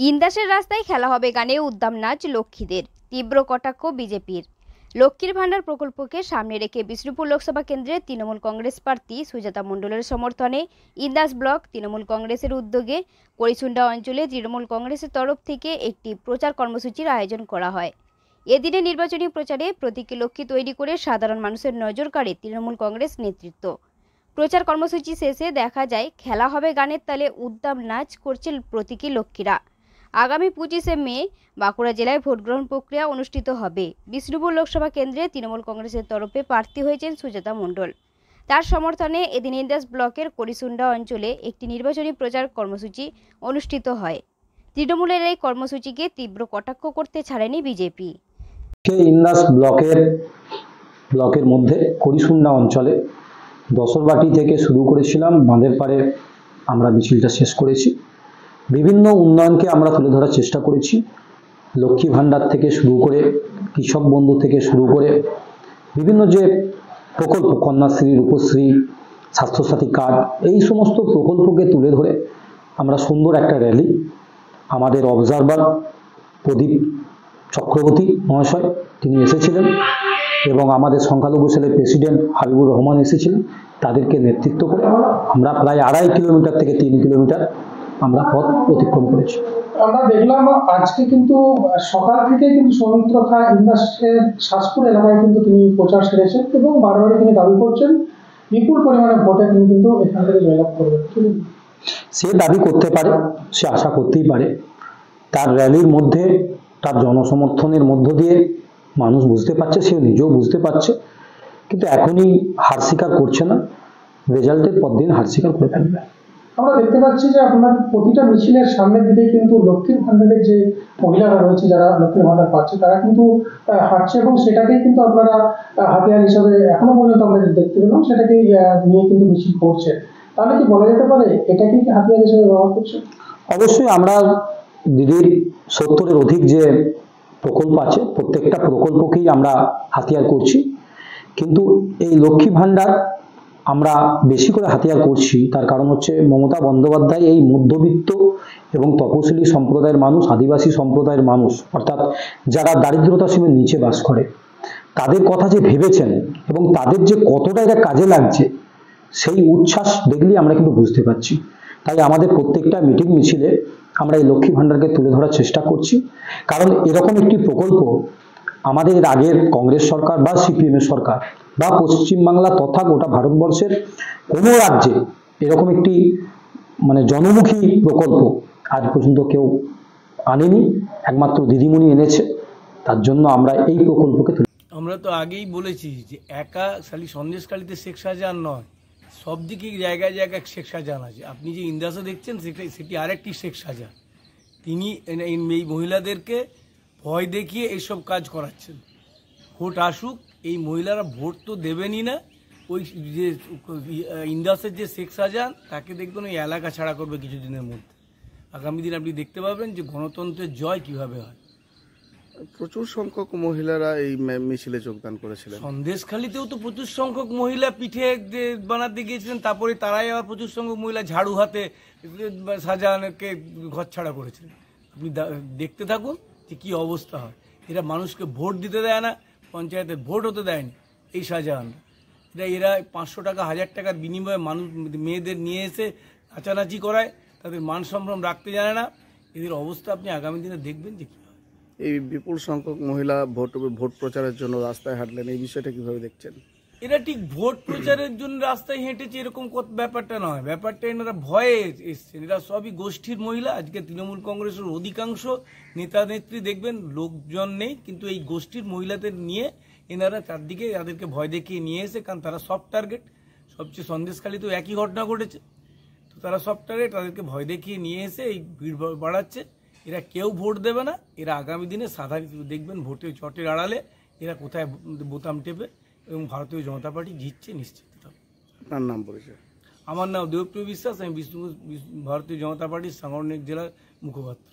ইন্দাসের রাস্তায় খেলা হবে গানে উদ্দাম নাচ লক্ষ্মীদের, তীব্র কটাক্ষ বিজেপির। লক্ষ্মীর ভান্ডার প্রকল্পকে সামনে রেখে বিষ্ণুপুর লোকসভা কেন্দ্রে তৃণমূল কংগ্রেস প্রার্থী সুজাতা মণ্ডলের সমর্থনে ইন্দাস ব্লক তৃণমূল কংগ্রেসের উদ্যোগে করিসুন্ডা অঞ্চলে তৃণমূল কংগ্রেসের তরফ থেকে একটি প্রচার কর্মসূচির আয়োজন করা হয়। এদিনে নির্বাচনী প্রচারে প্রতীকী লক্ষ্মী তৈরি করে সাধারণ মানুষের নজর কাড়ে তৃণমূল কংগ্রেস নেতৃত্ব। প্রচার কর্মসূচি শেষে দেখা যায় খেলা হবে গানের তালে উদ্দাম নাচ করছে প্রতীকী লক্ষ্মীরা। আগামী 25শে মে বাঁকুড়া জেলায় ভোটগ্রহণ প্রক্রিয়া অনুষ্ঠিত হবে। বিষ্ণুপুর লোকসভা কেন্দ্রে তৃণমূল কংগ্রেসের তরফে প্রার্থী হয়েছেন সুজাতা মণ্ডল। তার সমর্থনে এদিন ইন্দাস ব্লকের করিসুন্ডা অঞ্চলে একটি নির্বাচনী প্রচার কর্মসূচি অনুষ্ঠিত হয়। তৃণমূলের এই কর্মসূচিকে তীব্র কটাক্ষ করতে ছাড়েনি বিজেপি। ইন্দাস ব্লকের মধ্যে করিসুন্ডা অঞ্চলে দশরবাটি থেকে শুরু করেছিলাম, বাঁধের পাড়ে আমরা মিছিলটা শেষ করেছি। বিভিন্ন উন্নয়নকে আমরা তুলে ধরার চেষ্টা করেছি। লক্ষ্মী ভান্ডার থেকে শুরু করে কৃষক বন্ধু থেকে শুরু করে বিভিন্ন যে প্রকল্প, কন্যাশ্রী, রূপশ্রী, স্বাস্থ্যসাথী কার্ড, এই সমস্ত প্রকল্পকে তুলে ধরে আমরা সুন্দর একটা র্যালি, আমাদের অবজারভার প্রদীপ চক্রবর্তী মহাশয় তিনি এসেছিলেন এবং আমাদের সংখ্যালঘু সেলের প্রেসিডেন্ট হাবিবুর রহমান এসেছিলেন। তাদেরকে নেতৃত্ব করে আমরা প্রায় 2.5 কিলোমিটার থেকে 3 কিলোমিটার আমরা পথ অতিক্রম করেছি। আমরা দেখলাম আজকে কিন্তু সকাল থেকে কিন্তু সৌমিত্র খা ইন্দাসের শাসপুর এলাকায় কিন্তু তিনি প্রচার সেরেছেন এবং বারবারই তিনি দাবি করছেন বিপুল পরিমাণে ভোটে তিনি কিন্তু এখান থেকে জয়লাভ করবেন। সে দাবি করতে পারে, সে আশা করতেই পারে। তার র্যালির মধ্যে, তার জনসমর্থনের মধ্য দিয়ে মানুষ বুঝতে পারছে, সে নিজেও বুঝতে পারছে, কিন্তু এখনই হার স্বীকার করছে না। রেজাল্টের পর দিন হার স্বীকার করে ফেলবে। আমরা দেখতে পাচ্ছি যে আপনার প্রতিটা মিছিলের সামনের দিকে কিন্তু লক্ষ্মীর ভান্ডারের যে মহিলারা রয়েছে, যারা লক্ষ্মীর ভান্ডার পাচ্ছে, তারা কিন্তু হাঁটছে এবং সেটাকেই কিন্তু আপনারা হাতিয়ার হিসাবে এখনো পর্যন্ত আমরা দেখতে পেলাম, সেটাকেই নিয়ে কিন্তু মিছিল করছে। তাহলে কি বলা যেতে পারে এটাকে কি হাতিয়ার হিসেবে ব্যবহার করছে? অবশ্যই আমরা দিদির 70-এর অধিক যে প্রকল্প আছে, প্রত্যেকটা প্রকল্পকেই আমরা হাতিয়ার করছি। কিন্তু এই লক্ষ্মী ভান্ডার আমরা বেশি করে হাতিয়ার করছি, তার কারণ হচ্ছে মমতা বন্দ্যোপাধ্যায় এই মধ্যবিত্ত এবং তপশিলি সম্প্রদায়ের মানুষ, আদিবাসী সম্প্রদায়ের মানুষ, অর্থাৎ যারা দারিদ্রতা সীমার নিচে বাস করে, তাদের কথা যে ভেবেছেন এবং তাদের যে কতটা এটা কাজে লাগছে, সেই উচ্ছ্বাস দেখলেই আমরা কিন্তু বুঝতে পারছি। তাই আমাদের প্রত্যেকটা মিটিং মিছিলে আমরা এই লক্ষ্মী ভান্ডারকে তুলে ধরার চেষ্টা করছি। কারণ এরকম একটি প্রকল্প আমাদের আগের কংগ্রেস সরকার বা সিপিএমের সরকার বা পশ্চিমবাংলা তথা গোটা ভারতবর্ষের কোনো রাজ্যে এরকম একটি জনমুখী প্রকল্প আজ পর্যন্ত কেউ আনেনি, একমাত্র দিদিমণি এনেছে। তার জন্য আমরা এই প্রকল্পকে আমরা তো আগেই বলেছি যে একা খালি সন্দেশখালীতে শেখ শাহজাহান নয়, সব দিকে জায়গায় জায়গায় শেখ শাহজাহান আছে। আপনি যে ইন্দাসে দেখছেন সেটি আরেকটি শেখ শাহজাহান। তিনি এই মহিলাদেরকে ভয় দেখিয়ে এইসব কাজ করাচ্ছেন। ভোট আসুক, এই মহিলারা ভোট তো দেবেনই না। ওই যে ইন্দাসের যে শেখ শাহজাহান, তাকে দেখবেন ওই এলাকা ছাড়া করবে কিছুদিনের মধ্যে। আগামী দিন আপনি দেখতে পাবেন যে গণতন্ত্রের জয় কিভাবে হয়। প্রচুর সংখ্যক মহিলারা এই মিছিলে যোগদান করেছিলেন। সন্দেশখালীতেও তো প্রচুর সংখ্যক মহিলা পিঠে বানাতে গিয়েছিলেন, তারপরে তারাই আবার প্রচুর সংখ্যক মহিলা ঝাড়ু হাতে শাহজাহানকে ঘর ছাড়া করেছিলেন। আপনি দেখতে থাকুন যে কি অবস্থা হয়। এরা মানুষকে ভোট দিতে দেয় না, পঞ্চায়েতে ভোট হতে দেয়নি এই শাহজাহানরা। এরা 500 টাকা 1000 টাকার বিনিময়ে মানুষ মেয়েদের নিয়ে এসে নাচানাচি করায়, তাদের মান সম্ভ্রম রাখতে জানে না। এদের অবস্থা আপনি আগামী দিনে দেখবেন যে কি হয়। এই বিপুল সংখ্যক মহিলা ভোট প্রচারের জন্য রাস্তায় হাঁটলেন, এই বিষয়টা কিভাবে দেখছেন? এরা ঠিক ভোট প্রচারের জন্য রাস্তায় হেঁটেছে এরকম ব্যাপারটা নয়। ব্যাপারটা এনারা ভয়ে এসছেন। এরা সবই গোষ্ঠীর মহিলা। আজকে তৃণমূল কংগ্রেসের অধিকাংশ নেতা নেত্রী দেখবেন লোকজন নেই, কিন্তু এই গোষ্ঠীর মহিলাদের নিয়ে এনারা চারদিকে তাদেরকে ভয় দেখিয়ে নিয়ে এসে, কারণ তারা সব টার্গেট। সবচেয়ে সন্দেশখালীতেও একই ঘটনা ঘটেছে, তো তারা সব টার্গেট, তাদেরকে ভয় দেখিয়ে নিয়ে এসে এই ভিড় বাড়াচ্ছে। এরা কেউ ভোট দেবে না। এরা আগামী দিনে সাধারণ দেখবেন ভোটের চটের আড়ালে এরা কোথায় বোতাম টেপে, এবং ভারতীয় জনতা পার্টি জিতছে নিশ্চিত। আপনার নাম পরিচয়? আমার নাম দেবপ্রিয় বিশ্বাস, আমি ভারতীয় জনতা পার্টির সাংগঠনিক জেলার মুখপাত্র।